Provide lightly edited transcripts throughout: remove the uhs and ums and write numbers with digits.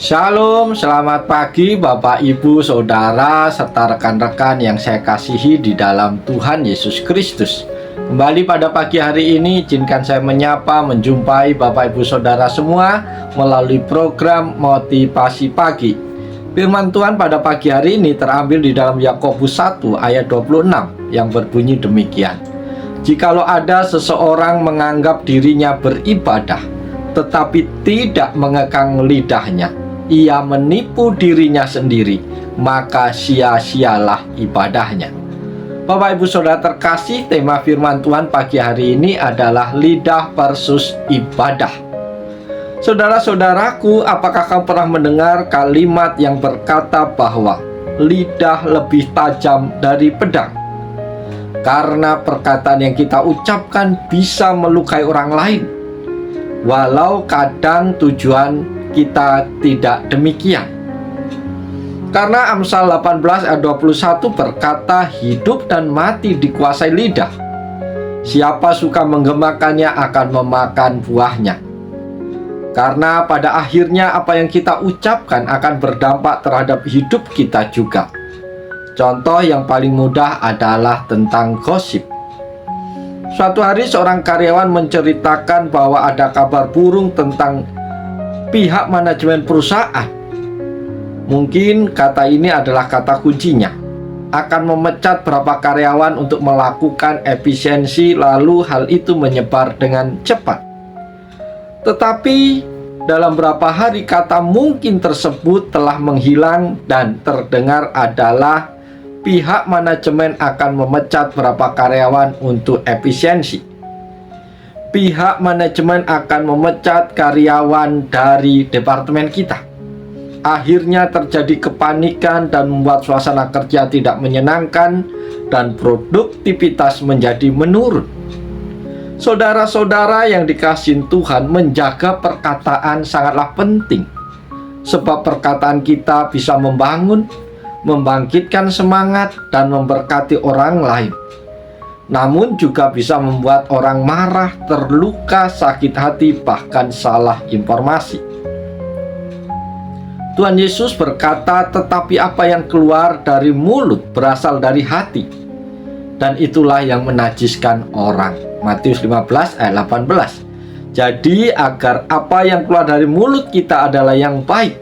Shalom, selamat pagi Bapak, Ibu, Saudara, serta rekan-rekan yang saya kasihi di dalam Tuhan Yesus Kristus. Kembali pada pagi hari ini, izinkan saya menyapa, menjumpai Bapak, Ibu, Saudara semua melalui program Motivasi Pagi. Firman Tuhan pada pagi hari ini terambil di dalam Yakobus 1 ayat 26 yang berbunyi demikian. Jikalau ada seseorang menganggap dirinya beribadah, tetapi tidak mengekang lidahnya, ia menipu dirinya sendiri, maka sia-sialah ibadahnya. Bapak, Ibu, Saudara terkasih, tema firman Tuhan pagi hari ini adalah lidah versus ibadah. Saudara-saudaraku, apakah kamu pernah mendengar kalimat yang berkata bahwa lidah lebih tajam dari pedang? Karena perkataan yang kita ucapkan bisa melukai orang lain, walau kadang tujuan kita tidak demikian. Karena Amsal 18 ayat 21 berkata, hidup dan mati dikuasai lidah. Siapa suka menggemakannya akan memakan buahnya. Karena pada akhirnya apa yang kita ucapkan akan berdampak terhadap hidup kita juga. Contoh yang paling mudah adalah tentang gosip. Suatu hari seorang karyawan menceritakan bahwa ada kabar burung tentang pihak manajemen perusahaan. Mungkin kata ini adalah kata kuncinya. Akan memecat beberapa karyawan untuk melakukan efisiensi, lalu hal itu menyebar dengan cepat. Tetapi dalam beberapa hari kata mungkin tersebut telah menghilang dan terdengar adalah pihak manajemen akan memecat beberapa karyawan untuk efisiensi. Pihak manajemen akan memecat karyawan dari departemen kita. Akhirnya terjadi kepanikan dan membuat suasana kerja tidak menyenangkan dan produktivitas menjadi menurun. Saudara-saudara yang dikasihi Tuhan, menjaga perkataan sangatlah penting. Sebab perkataan kita bisa membangun, membangkitkan semangat, dan memberkati orang lain. Namun juga bisa membuat orang marah, terluka, sakit hati, bahkan salah informasi. Tuhan Yesus berkata, tetapi apa yang keluar dari mulut berasal dari hati, dan itulah yang menajiskan orang. Matius 15 ayat 18. Jadi agar apa yang keluar dari mulut kita adalah yang baik,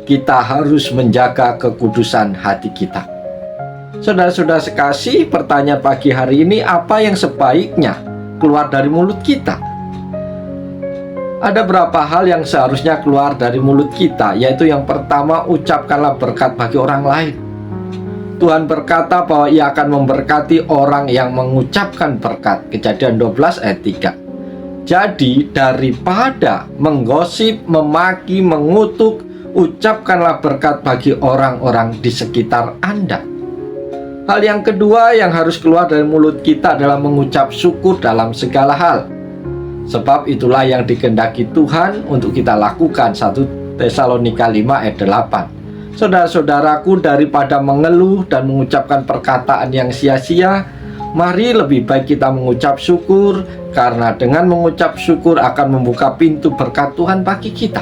kita harus menjaga kekudusan hati kita. Saudara-saudara sekasih, pertanyaan pagi hari ini, apa yang sebaiknya keluar dari mulut kita? Ada beberapa hal yang seharusnya keluar dari mulut kita, yaitu yang pertama, ucapkanlah berkat bagi orang lain. Tuhan berkata bahwa Ia akan memberkati orang yang mengucapkan berkat. Kejadian 12 ayat 3. Jadi daripada menggosip, memaki, mengutuk, ucapkanlah berkat bagi orang-orang di sekitar Anda. Hal yang kedua yang harus keluar dari mulut kita adalah mengucap syukur dalam segala hal. Sebab itulah yang dikehendaki Tuhan untuk kita lakukan. 1 Tesalonika 5 ayat 8. Saudara-saudaraku, daripada mengeluh dan mengucapkan perkataan yang sia-sia, mari lebih baik kita mengucap syukur, karena dengan mengucap syukur akan membuka pintu berkat Tuhan bagi kita.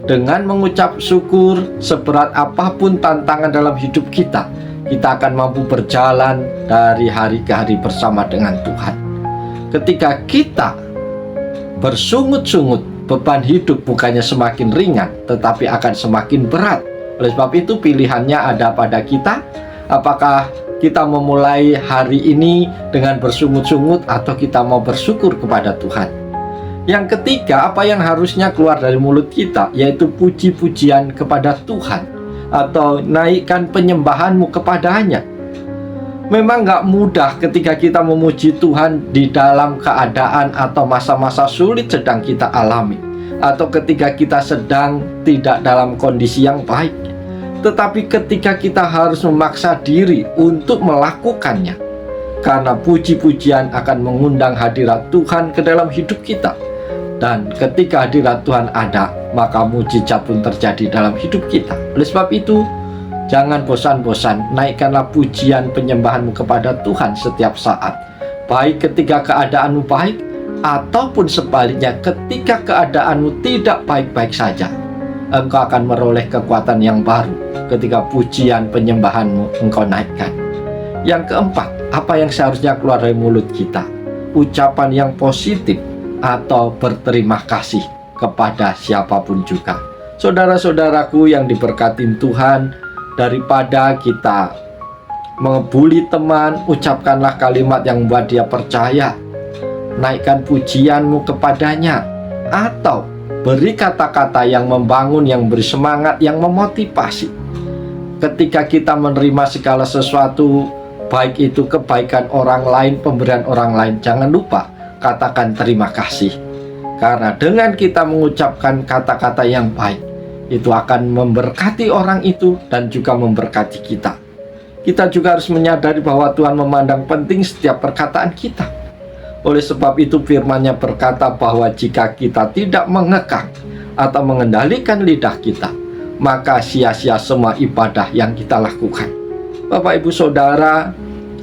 Dengan mengucap syukur, seberat apapun tantangan dalam hidup kita, kita akan mampu berjalan dari hari ke hari bersama dengan Tuhan. Ketika kita bersungut-sungut, beban hidup bukannya semakin ringan, tetapi akan semakin berat. Oleh sebab itu pilihannya ada pada kita. Apakah kita memulai hari ini dengan bersungut-sungut atau kita mau bersyukur kepada Tuhan? Yang ketiga, apa yang harusnya keluar dari mulut kita, yaitu puji-pujian kepada Tuhan, atau naikkan penyembahanmu kepadanya. Memang gak mudah ketika kita memuji Tuhan di dalam keadaan atau masa-masa sulit sedang kita alami, atau ketika kita sedang tidak dalam kondisi yang baik. Tetapi ketika kita harus memaksa diri untuk melakukannya, karena puji-pujian akan mengundang hadirat Tuhan ke dalam hidup kita. Dan ketika hadirat Tuhan ada, maka mujizat pun terjadi dalam hidup kita. Oleh sebab itu, jangan bosan-bosan, naikkanlah pujian penyembahanmu kepada Tuhan setiap saat. Baik ketika keadaanmu baik, ataupun sebaliknya ketika keadaanmu tidak baik-baik saja. engkau akan meroleh kekuatan yang baru ketika pujian penyembahanmu engkau naikkan. Yang keempat, apa yang seharusnya keluar dari mulut kita? Ucapan yang positif atau berterima kasih kepada siapapun juga. Saudara-saudaraku yang diberkati Tuhan, daripada kita membuli teman, ucapkanlah kalimat yang membuat dia percaya. Naikkan pujianmu kepadanya, atau beri kata-kata yang membangun, yang beri semangat, yang memotivasi. Ketika kita menerima segala sesuatu, baik itu kebaikan orang lain, pemberian orang lain, jangan lupa katakan terima kasih. Karena dengan kita mengucapkan kata-kata yang baik, itu akan memberkati orang itu dan juga memberkati kita. Kita juga harus menyadari bahwa Tuhan memandang penting setiap perkataan kita. Oleh sebab itu firman-Nya berkata bahwa jika kita tidak mengekang atau mengendalikan lidah kita, maka sia-sia semua ibadah yang kita lakukan. Bapak Ibu Saudara,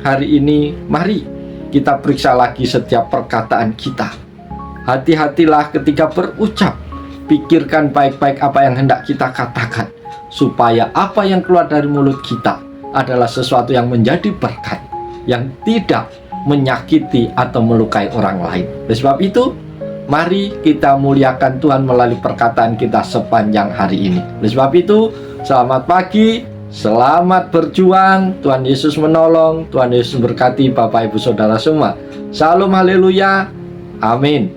hari ini mari kita periksa lagi setiap perkataan kita. Hati-hatilah ketika berucap. Pikirkan baik-baik apa yang hendak kita katakan, supaya apa yang keluar dari mulut kita adalah sesuatu yang menjadi berkat, yang tidak menyakiti atau melukai orang lain. Oleh sebab itu, mari kita muliakan Tuhan melalui perkataan kita sepanjang hari ini. Oleh sebab itu, selamat pagi, selamat berjuang. Tuhan Yesus menolong, Tuhan Yesus berkati Bapak Ibu Saudara semua. Shalom, haleluya, amin.